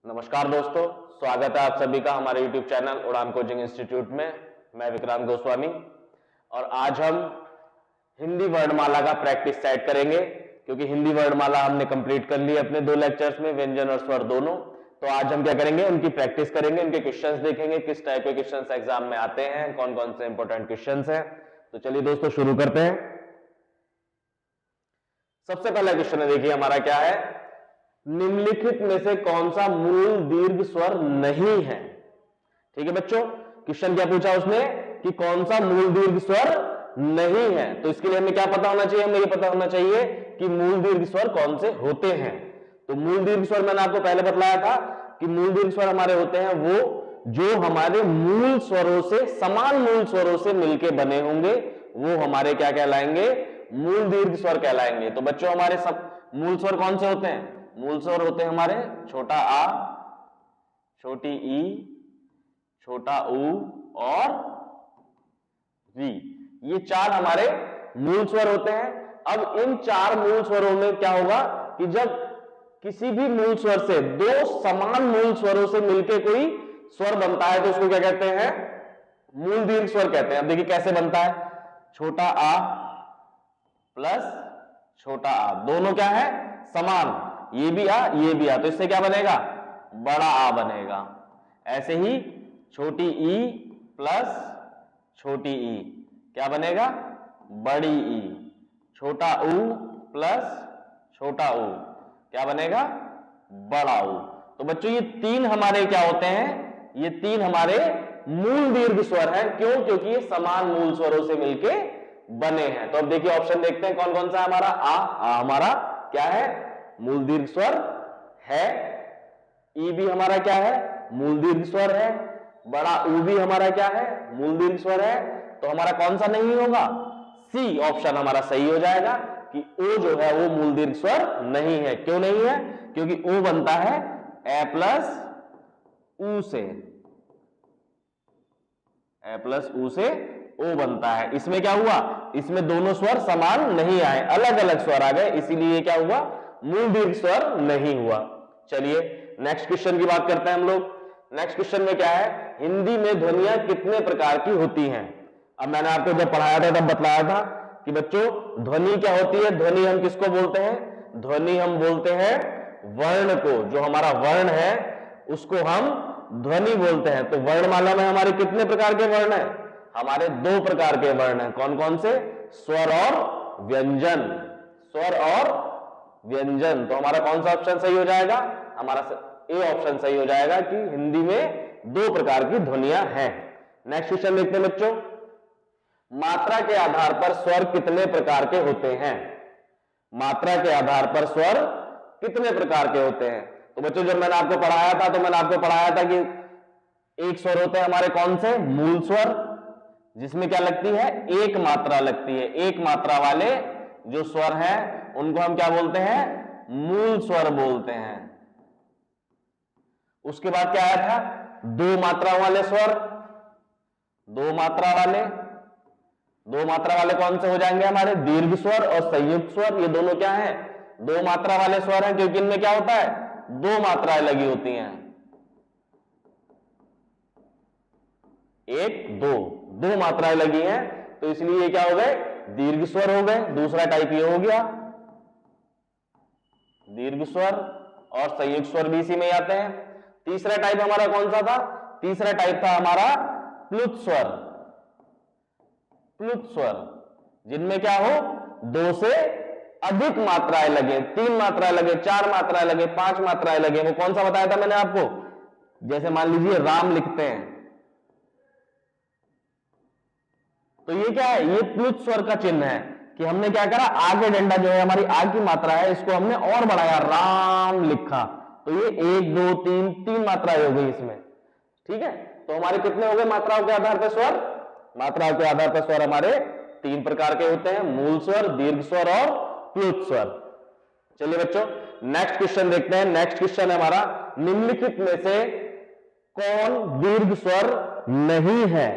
नमस्कार दोस्तों, स्वागत है आप सभी का हमारे YouTube चैनल उड़ान कोचिंग इंस्टीट्यूट में। मैं विक्रांत गोस्वामी और आज हम हिंदी वर्णमाला का प्रैक्टिस सेट करेंगे, क्योंकि हिंदी वर्णमाला हमने कंप्लीट कर ली अपने 2 लेक्चर्स में, व्यंजन और स्वर दोनों। तो आज हम क्या करेंगे, उनकी प्रैक्टिस करेंगे, उनके क्वेश्चंस देखेंगे, किस टाइप के क्वेश्चंस एग्जाम में आते हैं, कौन कौन से इंपॉर्टेंट क्वेश्चंस हैं। तो चलिए दोस्तों शुरू करते हैं। सबसे पहला क्वेश्चन है, देखिए हमारा क्या है, निम्नलिखित में से कौन सा मूल दीर्घ स्वर नहीं है। ठीक है बच्चों, क्वेश्चन क्या पूछा उसने कि कौन सा मूल दीर्घ स्वर नहीं है। तो इसके लिए हमें क्या पता होना चाहिए, हमें ये पता होना चाहिए कि मूल दीर्घ स्वर कौन से होते हैं। तो मूल दीर्घ स्वर मैंने आपको पहले बतलाया था कि मूल दीर्घ स्वर हमारे होते हैं वो जो हमारे मूल स्वरों से, समान मूल स्वरों से मिलके बने होंगे, वो हमारे क्या कहलाएंगे, मूल दीर्घ स्वर कहलाएंगे। तो बच्चों हमारे सब मूल स्वर कौन से होते हैं, मूल स्वर होते हैं हमारे छोटा आ, छोटी ई, छोटा ऊ और वी। ये 4 हमारे मूल स्वर होते हैं। अब इन 4 मूल स्वरों में क्या होगा कि जब किसी भी मूल स्वर से 2 समान मूल स्वरों से मिलकर कोई स्वर बनता है तो उसको क्या कहते हैं, मूल दीर्घ स्वर कहते हैं। अब देखिए कैसे बनता है, छोटा आ प्लस छोटा आ, दोनों क्या है, समान, ये भी आ ये भी आ, तो इससे क्या बनेगा, बड़ा आ बनेगा। ऐसे ही छोटी ई प्लस छोटी ई क्या बनेगा, बड़ी ई। छोटा ऊ प्लस छोटा ऊ क्या बनेगा, बड़ा ऊ। तो बच्चों ये 3 हमारे क्या होते हैं, ये 3 हमारे मूल दीर्घ स्वर हैं। क्यों, क्योंकि ये समान मूल स्वरों से मिलके बने हैं। तो अब देखिए ऑप्शन देखते हैं कौन कौन सा हमारा। आ हमारा क्या है, मूल दीर्घ स्वर है। ई भी हमारा क्या है, मूल दीर्घ स्वर है। बड़ा ऊ भी हमारा क्या है, मूल दीर्घ स्वर है। तो हमारा कौन सा नहीं होगा, सी ऑप्शन हमारा सही हो जाएगा कि ओ जो है वो मूल दीर्घ स्वर नहीं है। क्यों नहीं है, क्योंकि ओ बनता है ए प्लस ऊ से, ए प्लस ऊ से ओ बनता है। इसमें क्या हुआ, इसमें दोनों स्वर समान नहीं आए, अलग अलग स्वर आ गए, इसीलिए क्या हुआ, मूल दीर्घ स्वर नहीं हुआ। चलिए नेक्स्ट क्वेश्चन की बात करते हैं हम लोग। नेक्स्ट क्वेश्चन में क्या है, हिंदी में ध्वनियां कितने प्रकार की होती हैं। अब मैंने आपको जब पढ़ाया था तब बतलाया था कि बच्चों ध्वनि क्या होती है, ध्वनि हम किसको बोलते हैं, ध्वनि हम बोलते हैं वर्ण को। जो हमारा वर्ण है उसको हम ध्वनि बोलते हैं। तो वर्णमाला में हमारे कितने प्रकार के वर्ण हैं, हमारे 2 प्रकार के वर्ण हैं। कौन कौन से, स्वर और व्यंजन, स्वर और व्यंजन। तो हमारा कौन सा ऑप्शन सही हो जाएगा, हमारा ए ऑप्शन सही हो जाएगा कि हिंदी में 2 प्रकार की ध्वनियां हैं। नेक्स्ट क्वेश्चन देखते हैं बच्चों, मात्रा के आधार पर स्वर कितने प्रकार के होते हैं। मात्रा के आधार पर स्वर कितने प्रकार के होते हैं। तो बच्चों जब मैंने आपको पढ़ाया था तो मैंने आपको पढ़ाया था कि एक स्वर होते हैं हमारे कौन से, मूल स्वर, जिसमें क्या लगती है, एक मात्रा लगती है। एक मात्रा वाले जो स्वर हैं उनको हम क्या बोलते हैं, मूल स्वर बोलते हैं। उसके बाद क्या आया था, 2 मात्रा वाले स्वर। 2 मात्रा वाले, 2 मात्रा वाले कौन से हो जाएंगे हमारे, दीर्घ स्वर और संयुक्त स्वर। ये दोनों क्या है, 2 मात्रा वाले स्वर हैं, क्योंकि इनमें क्या होता है, 2 मात्राएं लगी होती हैं। 1 2 मात्राएं लगी हैं, तो इसलिए ये क्या हो गए, दीर्घ स्वर हो गए। दूसरा टाइप ये हो गया दीर्घ स्वर, और संयुक्त स्वर भी इसी में आते हैं। तीसरा टाइप हमारा कौन सा था, तीसरा टाइप था हमारा प्लुत स्वर। प्लुत स्वर जिनमें क्या हो, 2 से अधिक मात्राएं लगे, 3 मात्राएं लगे, 4 मात्राएं लगे, 5 मात्राएं लगे। वो कौन सा बताया था मैंने आपको, जैसे मान लीजिए राम लिखते हैं, तो ये क्या है, ये प्लुत स्वर का चिन्ह है कि हमने क्या करा, आगे डंडा जो है हमारी आ की मात्रा है, इसको हमने और बढ़ाया, राम लिखा, तो ये 1 2 3 मात्राएं हो गई इसमें। ठीक है, तो हमारे कितने हो गए मात्राओं के आधार पर स्वर, मात्राओं के आधार पर स्वर हमारे 3 प्रकार के होते हैं, मूल स्वर, दीर्घ स्वर और प्लुत स्वर। चलिए बच्चों नेक्स्ट क्वेश्चन देखते हैं। नेक्स्ट क्वेश्चन है हमारा, निम्नलिखित में से कौन दीर्घ स्वर नहीं है।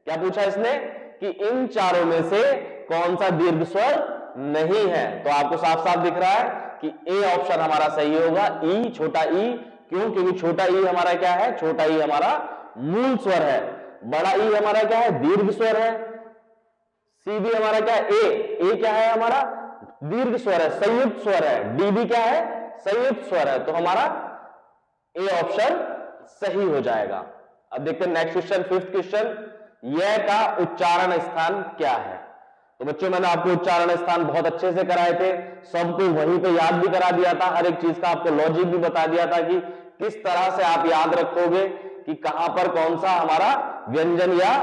क्या पूछा इसने कि इन चारों में से कौन सा दीर्घ स्वर नहीं है। तो आपको साफ साफ दिख रहा है कि ए ऑप्शन हमारा सही होगा, ई, छोटा ई क्यों? क्योंकि छोटा ई हमारा क्या है? छोटा ई हमारा मूल स्वर है। बड़ा ई हमारा क्या है? दीर्घ स्वर है। सी भी हमारा क्या है? ए क्या है हमारा? दीर्घ स्वर है, संयुक्त स्वर है। डी भी क्या है? संयुक्त स्वर है। तो हमारा ए ऑप्शन सही हो जाएगा। अब देखते हैं नेक्स्ट क्वेश्चन, फिफ्थ क्वेश्चन, यह का उच्चारण स्थान क्या है? तो बच्चों मैंने आपको उच्चारण स्थान बहुत अच्छे से कराए थे, सबको वहीं पे याद भी करा दिया था, हर एक चीज का आपको लॉजिक भी बता दिया था कि किस तरह से आप याद रखोगे कि कहां पर कौन सा हमारा व्यंजन या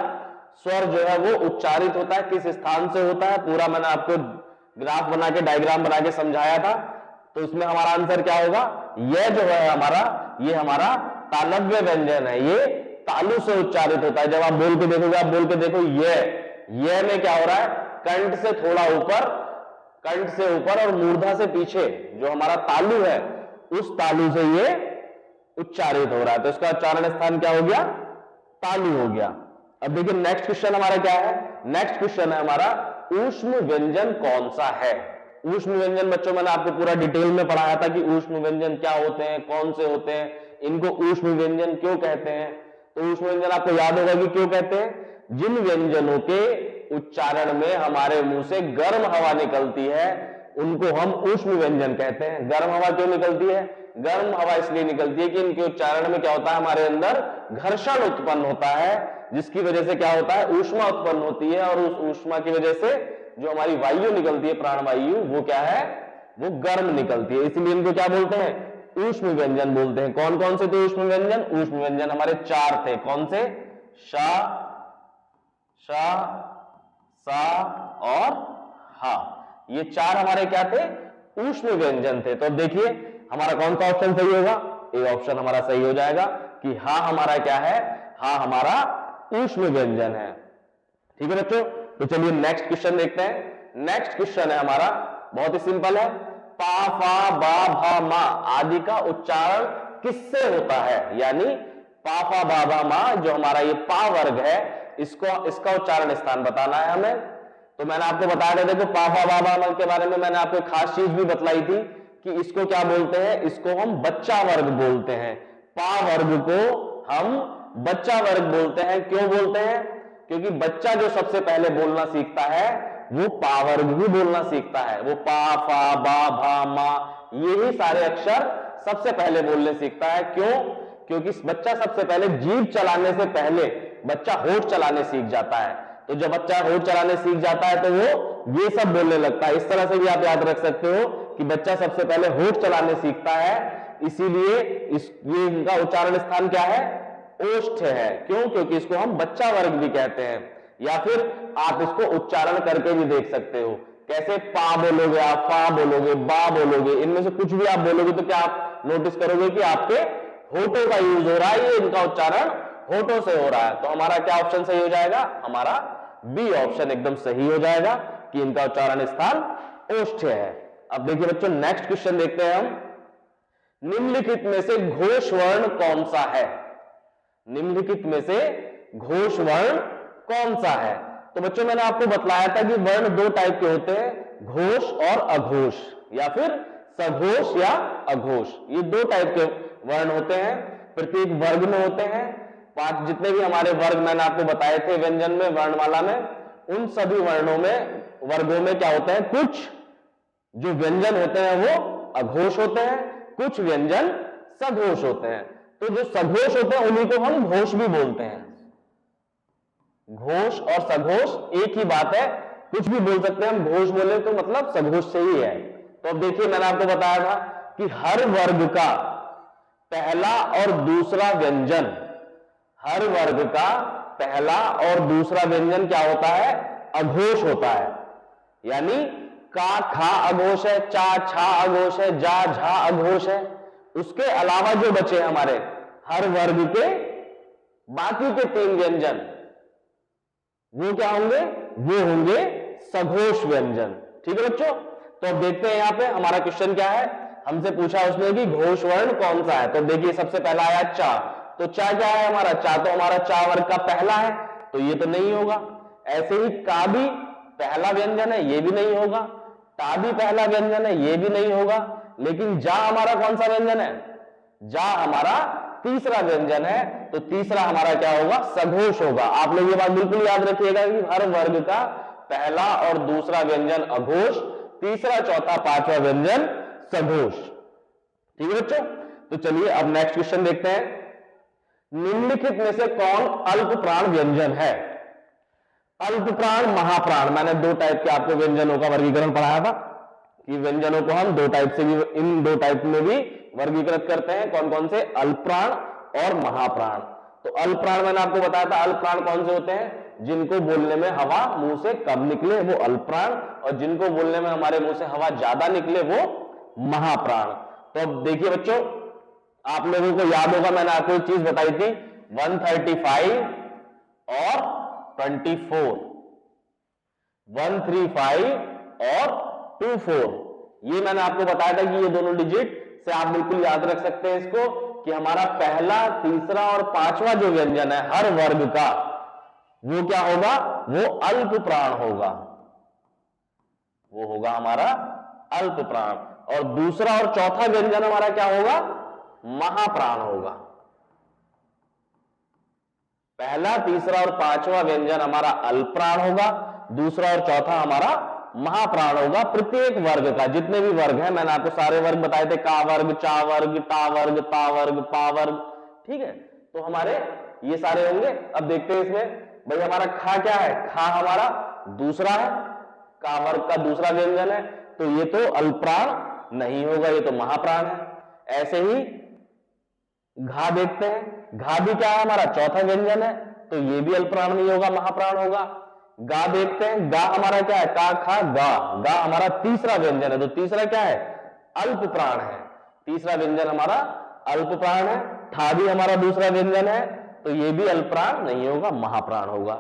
स्वर जो है वो उच्चारित होता है, किस स्थान से होता है। पूरा मैंने आपको ग्राफ बना के, डायग्राम बना के समझाया था। तो इसमें हमारा आंसर क्या होगा? यह जो है हमारा, ये हमारा तालव्य व्यंजन है, ये तालु से उच्चारित होता है। जब आप बोल के देखोगे, आप बोल के देखो यह में क्या हो रहा है? कंठ से थोड़ा ऊपर, कंठ से ऊपर और मूर्धा से पीछे जो हमारा तालु है, उस तालु से ये उच्चारित हो रहा है। तो इसका उच्चारण स्थान क्या हो गया? तालु हो गया। अब देखिए नेक्स्ट क्वेश्चन हमारा क्या है? नेक्स्ट क्वेश्चन है हमारा ऊष्म व्यंजन कौन सा है? ऊष्म व्यंजन बच्चों मैंने आपको पूरा डिटेल में पढ़ाया था कि ऊष्म व्यंजन क्या होते हैं, कौन से होते हैं, इनको ऊष्म व्यंजन क्यों कहते हैं। तो ऊष्म व्यंजन आपको याद होगा कि क्यों कहते हैं? जिन व्यंजनों के उच्चारण में हमारे मुंह से गर्म हवा निकलती है उनको हम ऊष्म व्यंजन कहते हैं। गर्म हवा क्यों निकलती है? गर्म हवा इसलिए निकलती है कि इनके उच्चारण में क्या होता है? हमारे अंदर घर्षण उत्पन्न होता है, जिसकी वजह से क्या होता है? ऊष्मा उत्पन्न होती है, और उस ऊष्मा की वजह से जो हमारी वायु निकलती है, प्राणवायु, वो क्या है? वो गर्म निकलती है। इसलिए इनको क्या बोलते हैं? ऊष्म व्यंजन बोलते हैं। कौन कौन से थे ऊष्म व्यंजन? ऊष्म व्यंजन हमारे 4 थे। कौन से? शा, शा, सा और हा। ये 4 हमारे क्या थे? ऊष्म व्यंजन थे। तो अब देखिए हमारा कौन सा ऑप्शन सही होगा? ए ऑप्शन हमारा सही हो जाएगा कि हा हमारा क्या है? हा हमारा ऊष्म व्यंजन है। ठीक है बच्चों, तो चलिए नेक्स्ट क्वेश्चन देखते हैं। नेक्स्ट क्वेश्चन है हमारा बहुत ही सिंपल है। पा, फा, बा, भा, मा आदि का उच्चारण किससे होता है? यानी पा, फा, बा, भा, मा जो हमारा ये पा वर्ग है, इसका उच्चारण स्थान बताना है हमें। तो मैंने आपको बताया था, देखो पा, फा, बा, भा, मा के बारे में मैंने आपको खास चीज भी बतलाई थी कि इसको क्या बोलते हैं? इसको हम बच्चा वर्ग बोलते हैं। पा वर्ग को हम बच्चा वर्ग बोलते हैं। क्यों बोलते हैं? क्योंकि बच्चा जो सबसे पहले बोलना सीखता है वो पा वर्ग भी बोलना सीखता है। वो पा, फा, बा, भा, मा यही सारे अक्षर सबसे पहले बोलने सीखता है। क्यों? क्योंकि बच्चा सबसे पहले जीभ चलाने से पहले बच्चा होठ चलाने सीख जाता है। तो जब बच्चा होठ चलाने सीख जाता है तो वो ये सब बोलने लगता है। इस तरह से भी आप याद रख सकते हो कि बच्चा सबसे पहले होठ चलाने सीखता है, इसीलिए ये इनका उच्चारण स्थान क्या है? ओष्ठ है। क्यों? क्योंकि इसको हम बच्चा वर्ग भी कहते हैं। या फिर आप इसको उच्चारण करके भी देख सकते हो। कैसे? पा बोलोगे आप, फा बोलोगे, बा बोलोगे, इनमें से कुछ भी आप बोलोगे तो क्या आप नोटिस करोगे कि आपके होठों का यूज हो रहा है, ये इनका उच्चारण होठों से हो रहा है। तो हमारा क्या ऑप्शन सही हो जाएगा? हमारा बी ऑप्शन एकदम सही हो जाएगा कि इनका उच्चारण स्थान ओष्ठ है। अब देखिए बच्चों नेक्स्ट क्वेश्चन देखते हैं हम। निम्नलिखित में से घोष वर्ण कौन सा है? निम्नलिखित में से घोष वर्ण कौन सा है? तो बच्चों मैंने आपको बतलाया था कि वर्ण 2 टाइप के होते हैं, घोष और अघोष, या फिर सघोष या अघोष। ये 2 टाइप के वर्ण होते हैं, प्रत्येक वर्ग में होते हैं। 5 जितने भी हमारे वर्ग मैंने आपको बताए थे व्यंजन में, वर्णमाला में, उन सभी वर्णों में, वर्गों में क्या होता है? कुछ जो व्यंजन होते हैं वो अघोष होते हैं, कुछ व्यंजन सघोष होते हैं। तो जो सघोष होते हैं उन्हीं को हम घोष भी बोलते हैं। घोष और सघोष एक ही बात है, कुछ भी बोल सकते हैं हम। घोष बोले तो मतलब सघोष से ही है। तो अब देखिए मैंने आपको बताया था कि हर वर्ग का पहला और दूसरा व्यंजन, हर वर्ग का पहला और दूसरा व्यंजन क्या होता है? अघोष होता है। यानी का, खा अघोष है, चा, छा अघोष है, जा, झा अघोष है। उसके अलावा जो बचे हमारे हर वर्ग के बाकी के 3 व्यंजन, वो क्या होंगे? वो होंगे सघोष व्यंजन। ठीक है बच्चों, तो अब देखते हैं यहां पे हमारा क्वेश्चन क्या है। हमसे पूछा उसने कि घोष वर्ण कौन सा है। तो देखिए सबसे पहला आया चा। तो चा क्या है हमारा? चा तो हमारा चा वर्ग का पहला है, तो ये तो नहीं होगा। ऐसे ही का भी पहला व्यंजन है, ये भी नहीं होगा। टा भी पहला व्यंजन है, ये भी नहीं होगा। लेकिन जा हमारा कौन सा व्यंजन है? जा हमारा तीसरा व्यंजन है, तो तीसरा हमारा क्या होगा, सघोष होगा। आप लोग ये बात बिल्कुल याद रखिएगा कि हर वर्ग का पहला और दूसरा व्यंजन अघोष, तीसरा चौथा पांचवा व्यंजन सघोष। ठीक है बच्चों, तो चलिए अब नेक्स्ट क्वेश्चन देखते हैं। निम्नलिखित में से कौन अल्प प्राण व्यंजन है? अल्प प्राण, महाप्राण। मैंने दो टाइप के आपको व्यंजनों का वर्गीकरण पढ़ाया था कि व्यंजनों को हम दो टाइप से भी, इन दो टाइप में भी वर्गीकृत करते हैं। कौन कौन से? अल्प प्राण और महाप्राण। तो अल्प प्राण मैंने आपको बताया था, अल्प प्राण कौन से होते हैं? जिनको बोलने में हवा मुंह से कम निकले वो अल्प प्राण, और जिनको बोलने में हमारे मुंह से हवा ज्यादा निकले वो महाप्राण। तो अब देखिए बच्चों, आप लोगों को याद होगा मैंने आपको एक चीज बताई थी, 135 और 24, 135 और 24, ये मैंने आपको बताया था कि ये दोनों डिजिट से आप बिल्कुल याद रख सकते हैं इसको, कि हमारा पहला, तीसरा और पांचवा जो व्यंजन है हर वर्ग का, वो क्या होगा? वो अल्प प्राण होगा, वो होगा हमारा अल्प प्राण। और दूसरा और चौथा व्यंजन हमारा क्या होगा? महाप्राण होगा। पहला, तीसरा और पांचवा व्यंजन हमारा अल्प प्राण होगा, दूसरा और चौथा हमारा महाप्राण होगा। प्रत्येक वर्ग का, जितने भी वर्ग हैं, मैंने आपको सारे वर्ग बताए थे, का वर्ग, चा वर्ग, टा वर्ग, पा वर्ग, पा वर्ग। ठीक है, तो हमारे ये सारे होंगे। अब देखते हैं इसमें भाई हमारा खा क्या है? खा हमारा दूसरा है, का वर्ग का दूसरा व्यंजन है, तो ये तो अल्प प्राण नहीं होगा, ये तो महाप्राण है। ऐसे ही घा देखते हैं, घा भी क्या है? हमारा चौथा व्यंजन है, तो ये भी अल्प प्राण नहीं होगा, महाप्राण होगा। गा देखते हैं, गा हमारा क्या है? का, खा, गा, गा हमारा तीसरा व्यंजन है, तो तीसरा क्या है? अल्प प्राण है, तीसरा व्यंजन हमारा अल्प प्राण है। ठा भी हमारा दूसरा व्यंजन है, तो ये भी अल्प प्राण नहीं होगा, महाप्राण होगा।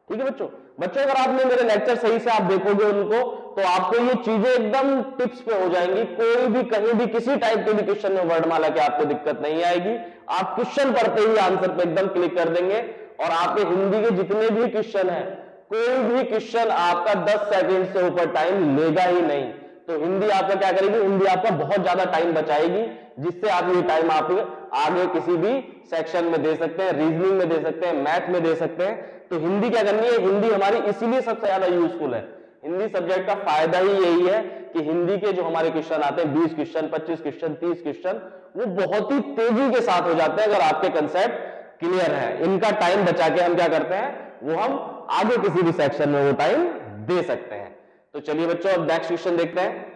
ठीक है बच्चों, अगर आपने मेरे लेक्चर सही से आप देखोगे उनको, तो आपको ये चीजें एकदम टिप्स पे हो जाएंगी। कोई भी कहीं भी किसी टाइप के भी क्वेश्चन में वर्णमाला की आपको दिक्कत नहीं आएगी। आप क्वेश्चन पढ़ते ही आंसर पे एकदम क्लिक कर देंगे, और आपके हिंदी के जितने भी क्वेश्चन है, कोई भी क्वेश्चन आपका 10 सेकंड से ऊपर टाइम लेगा ही नहीं। तो हिंदी आपका क्या करेगी? हिंदी आपका बहुत ज्यादा टाइम बचाएगी, जिससे आप ये टाइम आप आगे किसी भी सेक्शन में दे सकते हैं, रीजनिंग में दे सकते हैं, मैथ में दे सकते हैं। तो हिंदी क्या करनी है? हिंदी हमारी इसीलिए सबसे ज्यादा यूजफुल है। हिंदी सब्जेक्ट का फायदा ही यही है कि हिंदी के जो हमारे क्वेश्चन आते हैं, 20 क्वेश्चन, 25 क्वेश्चन, 30 क्वेश्चन, वो बहुत ही तेजी के साथ हो जाते हैं अगर आपके कंसेप्ट क्लियर है। इनका टाइम बचा के हम क्या करते हैं? वो हम आगे किसी भी सेक्शन में वो टाइम दे सकते हैं। तो चलिए बच्चों, अब नेक्स्ट क्वेश्चन देखते हैं।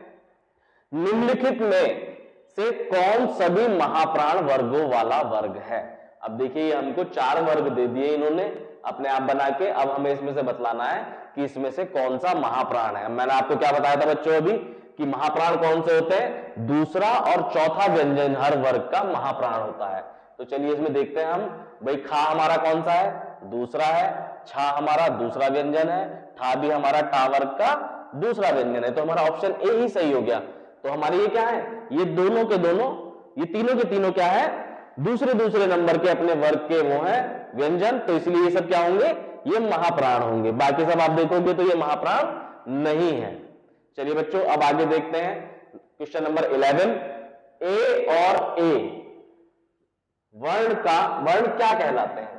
निम्नलिखित में से कौन सभी महाप्राण वर्गों वाला वर्ग है? अब देखिए, हमको 4 वर्ग दे दिए इन्होंने अपने आप बना के। अब हमें इसमें से बतलाना है कि इसमें से कौन सा महाप्राण है। मैंने आपको क्या बताया था बच्चों अभी, कि महाप्राण कौन से होते हैं? दूसरा और चौथा व्यंजन हर वर्ग का महाप्राण होता है। तो चलिए इसमें देखते हैं हम। भाई खा हमारा कौन सा है? दूसरा है। छा हमारा दूसरा व्यंजन है। ठा भी हमारा टा वर्ग का दूसरा व्यंजन है, तो हमारा ऑप्शन ए ही सही हो गया। तो हमारे ये क्या है? ये दोनों के दोनों, ये तीनों के तीनों क्या है? दूसरे दूसरे नंबर के अपने वर्ग के वो हैं व्यंजन, तो इसलिए ये सब क्या होंगे? ये महाप्राण होंगे। बाकी सब आप देखोगे तो ये महाप्राण नहीं है। चलिए बच्चों, अब आगे देखते हैं क्वेश्चन नंबर 11। ए और ए वर्ण क्या कहलाते हैं?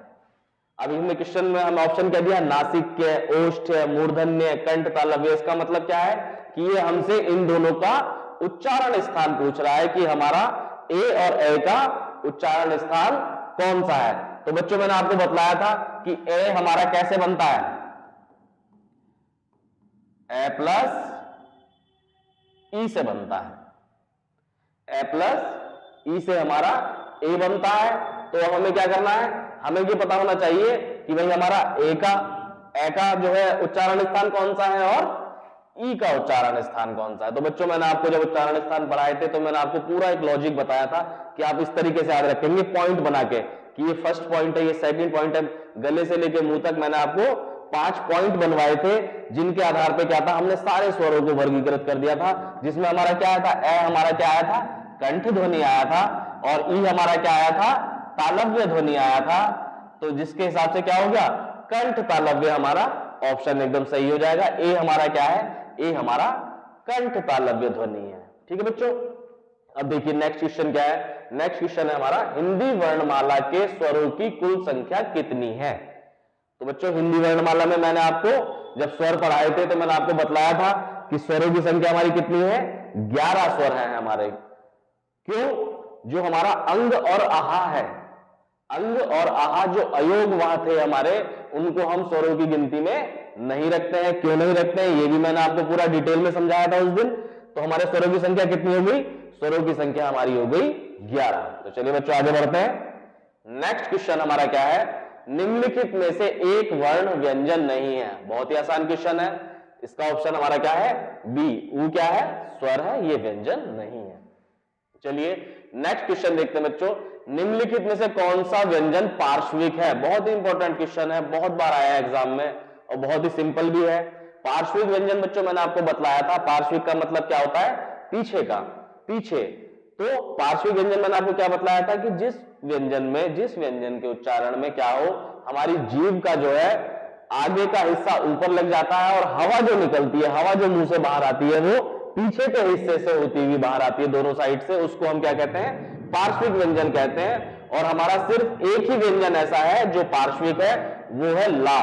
अब इसमें क्वेश्चन में हम ऑप्शन कह दिया, नासिक्य, ओष्ठ्य, मूर्धन्य, कंठ, तालव्य। इसका मतलब क्या है कि ये हमसे इन दोनों का उच्चारण स्थान पूछ रहा है कि हमारा ए और ए का उच्चारण स्थान कौन सा है। तो बच्चों मैंने आपको बतलाया था कि ए हमारा कैसे बनता है? ए प्लस ई से बनता है। ए प्लस ई से हमारा ए बनता है। तो हमें क्या करना है? हमें ये पता होना चाहिए कि भाई हमारा ए का जो है उच्चारण स्थान कौन सा है और ई का उच्चारण स्थान कौन सा है। तो बच्चों मैंने आपको जब उच्चारण स्थान पढ़ाए थे तो मैंने आपको पूरा एक लॉजिक बताया था कि आप इस तरीके से याद रखेंगे, पॉइंट बना के, कि ये फर्स्ट पॉइंट है, ये सेकंड पॉइंट है। गले से लेके मुंह तक मैंने आपको 5 पॉइंट बनवाए थे, जिनके आधार पे क्या था, हमने सारे स्वरों को वर्गीकृत कर दिया था। जिसमें हमारा क्या आया था? ए हमारा क्या आया था? कंठ ध्वनि आया था। और ई हमारा क्या आया था? तालव्य ध्वनि आया था। तो जिसके हिसाब से क्या हो गया? कंठ तालव्य हमारा ऑप्शन एकदम सही हो जाएगा। ए हमारा क्या है? ए हमारा कंठ तालव्य ध्वनि है। ठीक है बच्चों, अब देखिए नेक्स्ट क्वेश्चन क्या है। नेक्स्ट क्वेश्चन है हमारा, हिंदी वर्णमाला के स्वरों की कुल संख्या कितनी है। तो बच्चों हिंदी वर्णमाला में मैंने आपको जब स्वर पढ़ाए थे तो मैंने आपको बतलाया था कि स्वरों की संख्या हमारी कितनी है, 11 स्वर है हमारे। क्यों? जो हमारा अंग और आहा है, अंग और आहा जो अयोग वहां थे हमारे, उनको हम स्वरों की गिनती में नहीं रखते हैं। क्यों नहीं रखते हैं ये भी मैंने आपको पूरा डिटेल में समझाया था उस दिन। तो हमारे स्वरों की संख्या कितनी हो गई, स्वरों की संख्या हमारी हो गई 11। तो चलिए बच्चों आगे बढ़ते हैं। नेक्स्ट क्वेश्चन हमारा क्या है, निम्नलिखित में से एक वर्ण व्यंजन नहीं है। बहुत ही आसान क्वेश्चन है, इसका ऑप्शन हमारा क्या है, बी। ऊ क्या है, स्वर है, ये व्यंजन नहीं है। चलिए नेक्स्ट क्वेश्चन देखते हैं बच्चों, निम्नलिखित में से कौन सा व्यंजन पार्श्विक है। बहुत ही इंपॉर्टेंट क्वेश्चन है, बहुत बार आया है एग्जाम में और बहुत ही सिंपल भी है। पार्श्विक व्यंजन बच्चों मैंने आपको बतलाया था, पार्श्विक का मतलब क्या होता है, पीछे का, पीछे। तो पार्श्विक व्यंजन मैंने आपको क्या बतलाया था कि जिस व्यंजन में, जिस व्यंजन के उच्चारण में क्या हो, हमारी जीभ का जो है आगे का हिस्सा ऊपर लग जाता है और हवा जो निकलती है, हवा जो मुंह से बाहर आती है वो पीछे के हिस्से से होती हुई बाहर आती है, दोनों साइड से, उसको हम क्या कहते हैं, पार्श्विक व्यंजन कहते हैं। और हमारा सिर्फ एक ही व्यंजन ऐसा है जो पार्श्विक है, वो है ला।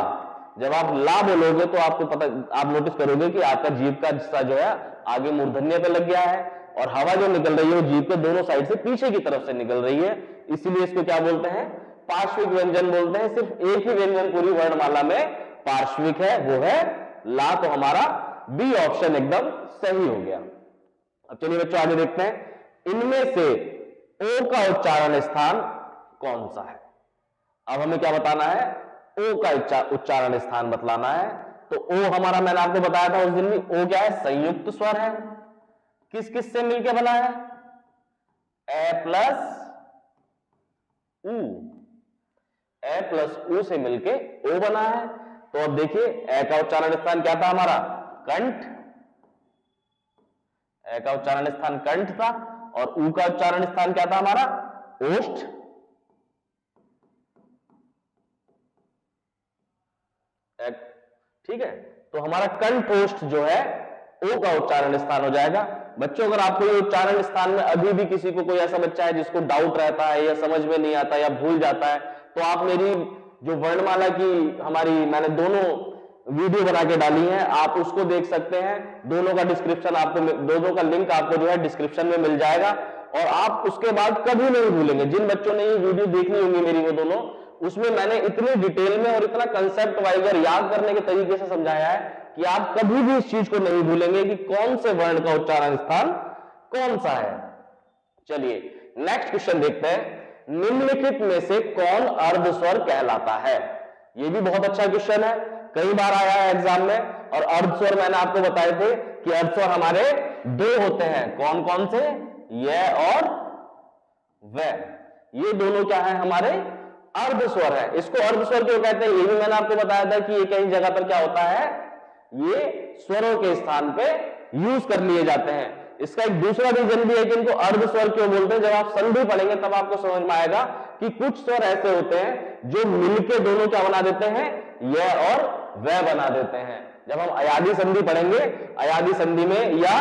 जब आप ला बोलोगे तो आपको पता, आप नोटिस करोगे कि आपका जीभ का हिस्सा जो है आगे मूर्धन्य पे लग गया है और हवा जो निकल रही है वो जीभ के दोनों साइड से पीछे की तरफ से निकल रही है, इसीलिए इसको क्या बोलते हैं, पार्श्विक व्यंजन बोलते हैं। सिर्फ एक ही व्यंजन पूरी वर्णमाला में पार्श्विक है, वो है ला। तो हमारा बी ऑप्शन एकदम सही हो गया। अब चलिए बच्चों आगे देखते हैं, इनमें से ओ का उच्चारण स्थान कौन सा है। अब हमें क्या बताना है, ओ का उच्चारण स्थान बतलाना है। तो ओ हमारा मैंने आपको बताया था उस दिन भी, ओ क्या है, संयुक्त स्वर है। किस किस से मिलकर बना है, ए प्लस ऊ, ए प्लस ऊ से मिलके ओ बना है। तो अब देखिए ए का उच्चारण स्थान क्या था हमारा, कंठ। ए का उच्चारण स्थान कंठ था और ऊ का उच्चारण स्थान क्या था हमारा, ओष्ठ। ठीक है, तो हमारा कंठ ओष्ठ जो है ओ का उच्चारण स्थान हो जाएगा। बच्चों अगर आपको ये उच्चारण स्थान में अभी भी किसी को कोई ऐसा बच्चा है जिसको डाउट रहता है या समझ में नहीं आता या भूल जाता है, तो आप मेरी जो वर्णमाला की हमारी मैंने दोनों वीडियो बना के डाली है, आप उसको देख सकते हैं। दोनों का डिस्क्रिप्शन आपको, दोनों का लिंक आपको जो है डिस्क्रिप्शन में मिल जाएगा और आप उसके बाद कभी नहीं भूलेंगे। जिन बच्चों ने ये वीडियो देखनी होंगी मेरी वो दोनों, उसमें मैंने इतने डिटेल में और इतना कंसेप्ट वाइज और याद करने के तरीके से समझाया है कि आप कभी भी इस चीज को नहीं भूलेंगे कि कौन से वर्ण का उच्चारण स्थान कौन सा है। चलिए नेक्स्ट क्वेश्चन देखते हैं, निम्नलिखित में से कौन अर्ध स्वर कहलाता है। यह भी बहुत अच्छा क्वेश्चन है, कई बार आया है एग्जाम में। और अर्ध स्वर मैंने आपको बताए थे कि अर्ध स्वर हमारे दो होते हैं, कौन कौन से, यह और वह। ये दोनों क्या है, हमारे अर्ध स्वर है। इसको अर्ध स्वर क्यों कहते हैं, ये भी मैंने आपको बताया था कि ये कई जगह पर क्या होता है, ये स्वरों के स्थान पे यूज कर लिए जाते हैं। इसका एक दूसरा रीजन भी है कि इनको अर्ध स्वर क्यों बोलते हैं। जब आप संधि पढ़ेंगे तब आपको समझ में आएगा कि कुछ स्वर ऐसे होते हैं जो मिलके दोनों क्या बना देते हैं, यह और वह बना देते हैं। जब हम अयादी संधि पढ़ेंगे, अयादी संधि में या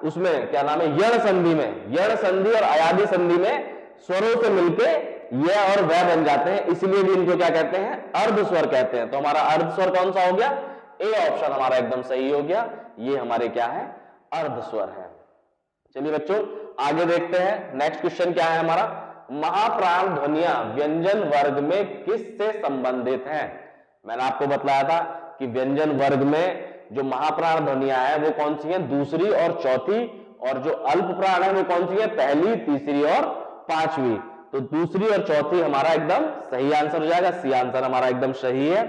उसमें क्या नाम है, यण संधि में, यण संधि और अयादी संधि में स्वरों से मिलके यह और वह बन जाते हैं, इसलिए भी इनको क्या कहते हैं, अर्ध स्वर कहते हैं। तो हमारा अर्ध स्वर कौन सा हो गया, ए ऑप्शन हमारा एकदम सही हो गया। ये हमारे क्या है, अर्ध स्वर है। चलिए बच्चों आगे देखते हैं, नेक्स्ट क्वेश्चन क्या है हमारा, महाप्राण ध्वनियां व्यंजन वर्ग में किससे संबंधित हैं। मैंने आपको बतलाया था कि व्यंजन वर्ग में जो महाप्राण ध्वनियां हैं वो कौन सी हैं, दूसरी और चौथी, और जो अल्प प्राण है वो कौन सी है, पहली, तीसरी और पांचवी। तो दूसरी और चौथी हमारा एकदम सही आंसर हो जाएगा, सी आंसर हमारा एकदम सही है।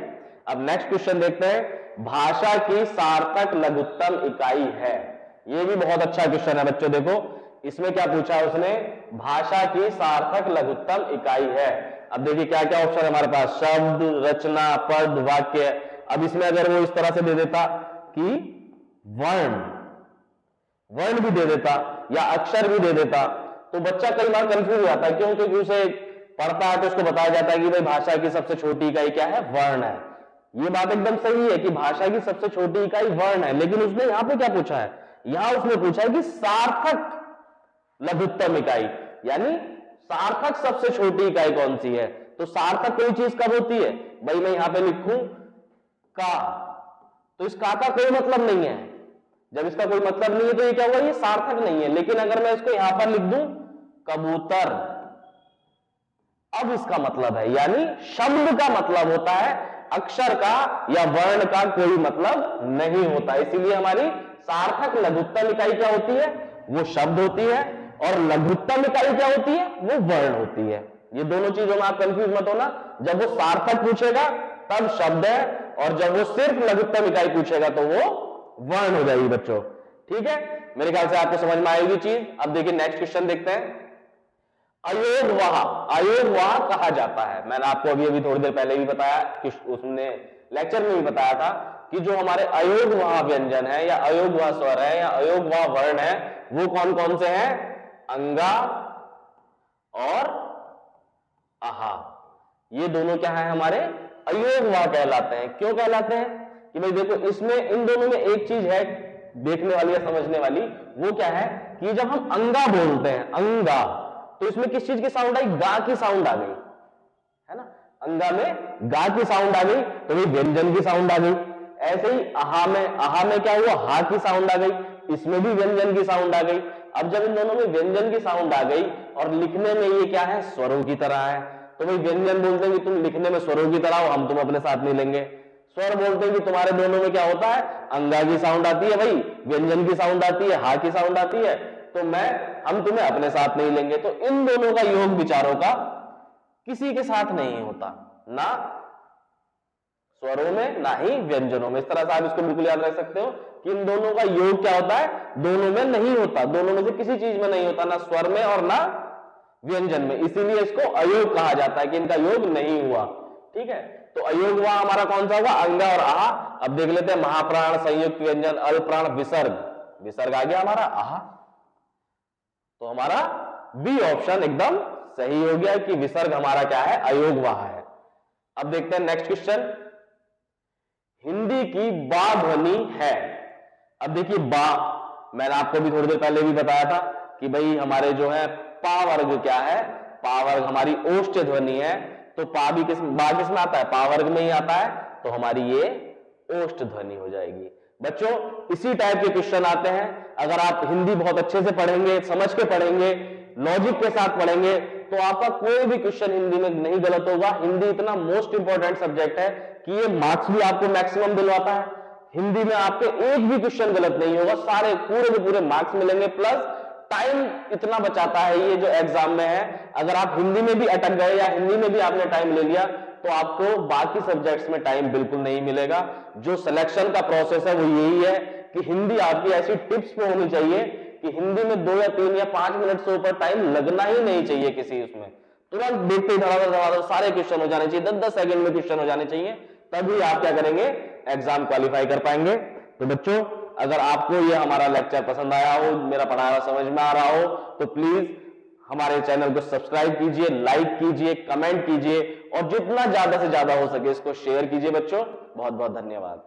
अब नेक्स्ट क्वेश्चन देखते हैं, भाषा की सार्थक लघुत्तम इकाई है। ये भी बहुत अच्छा क्वेश्चन है बच्चों। देखो इसमें क्या पूछा है उसने, भाषा की सार्थक लघुत्तम इकाई है। अब देखिए क्या क्या ऑप्शन है हमारे पास, शब्द, रचना, पद, वाक्य। अब इसमें अगर वो इस तरह से दे देता कि वर्ण, वर्ण भी दे देता या अक्षर भी दे देता, तो बच्चा कई बार कंफ्यूज हो जाता है। क्यों, क्योंकि उसे पढ़ता है तो उसको बताया जाता है कि भाई भाषा की सबसे छोटी इकाई क्या है, वर्ण है। ये बात एकदम सही है कि भाषा की सबसे छोटी इकाई वर्ण है, लेकिन उसने यहां पे क्या पूछा है, यहां उसने पूछा है कि सार्थक लघुत्तम इकाई, यानी सार्थक सबसे छोटी इकाई कौन सी है? तो सार्थक कोई चीज कब होती है भाई? मैं यहां पे लिखूं का, तो इस का कोई मतलब नहीं है। जब इसका कोई मतलब नहीं है तो ये क्या हुआ? ये सार्थक नहीं है। लेकिन अगर मैं इसको यहां पर लिख दूं कबूतर, अब इसका मतलब है, यानी शब्द का मतलब होता है, अक्षर का या वर्ण का कोई मतलब नहीं होता। इसीलिए हमारी सार्थक लघुत्तम इकाई क्या होती है? वो शब्द होती है, और लघुत्तम इकाई क्या होती है? वो वर्ण होती है। ये दोनों चीजों में आप कंफ्यूज मत होना। जब वो सार्थक पूछेगा तब शब्द है, और जब वो सिर्फ लघुत्तम इकाई पूछेगा तो वो वर्ण हो जाएगी बच्चों। ठीक है, मेरे ख्याल से आपको समझ में आएगी चीज। अब देखिए नेक्स्ट क्वेश्चन देखते हैं। अयोगवाह, अयोगवाह कहा जाता है। मैंने आपको अभी अभी थोड़ी देर पहले भी बताया कि उसने लेक्चर में भी बताया था कि जो हमारे अयोगवाह व्यंजन है या अयोगवाह स्वर है या अयोगवाह वर्ण है वो कौन कौन से हैं? अंगा और आहा, ये दोनों क्या है? हमारे अयोगवाह कहलाते हैं। क्यों कहलाते हैं? कि भाई देखो, इसमें इन दोनों में एक चीज है देखने वाली या समझने वाली। वो क्या है कि जब हम अंगा बोलते हैं, अंगा, तो इसमें किस चीज की साउंड आई? गा की साउंड आ गई, है ना? अंगा में गा की साउंड आ गई तो भाई व्यंजन की साउंड आ गई। ऐसे ही आहा में क्या हुआ? हा की साउंड आ गई, इसमें भी व्यंजन की साउंड आ गई। अब जब इन दोनों में व्यंजन की साउंड आ गई और लिखने में ये क्या है? स्वरों की तरह है, तो भाई व्यंजन बोलते हैं कि तुम लिखने में स्वरों की तरह हो, हम तुम अपने साथ नहीं लेंगे। स्वर बोलते हैं कि तुम्हारे दोनों में क्या होता है? अंगा की साउंड आती है भाई, व्यंजन की साउंड आती है, हा की साउंड आती है, तो हम तुम्हें अपने साथ नहीं लेंगे। तो इन दोनों का योग विचारों का किसी के साथ नहीं होता, ना स्वरों में ना ही व्यंजनों में। इस तरह से आप इसको बिल्कुल याद रख सकते हो कि इन दोनों का योग क्या होता है? दोनों में नहीं होता, दोनों में से किसी चीज में नहीं होता, ना स्वर में और ना व्यंजन में। इसीलिए इसको अयोग कहा जाता है कि इनका योग नहीं हुआ। ठीक है, तो अयोगवाह हमारा कौन सा होगा? अंगा और आहा। अब देख लेते हैं महाप्राण, संयुक्त व्यंजन, अल्पप्राण, विसर्ग। विसर्ग आ गया हमारा आहा, तो हमारा बी ऑप्शन एकदम सही हो गया कि विसर्ग हमारा क्या है? अयोगवाह है। अब देखते हैं नेक्स्ट क्वेश्चन। हिंदी की बा ध्वनि है। अब देखिए बा, मैंने आपको भी थोड़ी देर पहले भी बताया था कि भाई हमारे जो है पा वर्ग क्या है? पा वर्ग हमारी ओष्ठ ध्वनि है, तो बा किस में आता है? पा वर्ग में ही आता है, तो हमारी ये ओष्ठ ध्वनि हो जाएगी। बच्चों इसी टाइप के क्वेश्चन आते हैं। अगर आप हिंदी बहुत अच्छे से पढ़ेंगे, समझ के पढ़ेंगे, लॉजिक के साथ पढ़ेंगे, तो आपका कोई भी क्वेश्चन हिंदी में नहीं गलत होगा। हिंदी इतना मोस्ट इंपॉर्टेंट सब्जेक्ट है कि ये मार्क्स भी आपको मैक्सिमम दिलवाता है। हिंदी में आपके एक भी क्वेश्चन गलत नहीं होगा, सारे पूरे के पूरे मार्क्स मिलेंगे, प्लस टाइम इतना बचाता है ये जो एग्जाम में है। अगर आप हिंदी में भी अटक गए या हिंदी में भी आपने टाइम ले लिया तो आपको बाकी सब्जेक्ट्स में टाइम बिल्कुल नहीं मिलेगा। जो सिलेक्शन का प्रोसेस है वो यही है कि हिंदी आपकी ऐसी टिप्स पे होनी चाहिए कि हिंदी में 2 या 3 या 5 मिनट से ऊपर टाइम लगना ही नहीं चाहिए किसी उसमें। तुरंत देखते ही धड़ाधड़ सारे क्वेश्चन हो जाने चाहिए, 10-10 सेकंड में क्वेश्चन हो जाने चाहिए, तभी आप क्या करेंगे? एग्जाम क्वालिफाई कर पाएंगे। तो बच्चों अगर आपको ये हमारा लेक्चर पसंद आया हो, मेरा पढ़ाया समझ में आ रहा हो, तो प्लीज हमारे चैनल को सब्सक्राइब कीजिए, लाइक कीजिए, कमेंट कीजिए और जितना ज्यादा से ज्यादा हो सके इसको शेयर कीजिए। बच्चों बहुत बहुत धन्यवाद।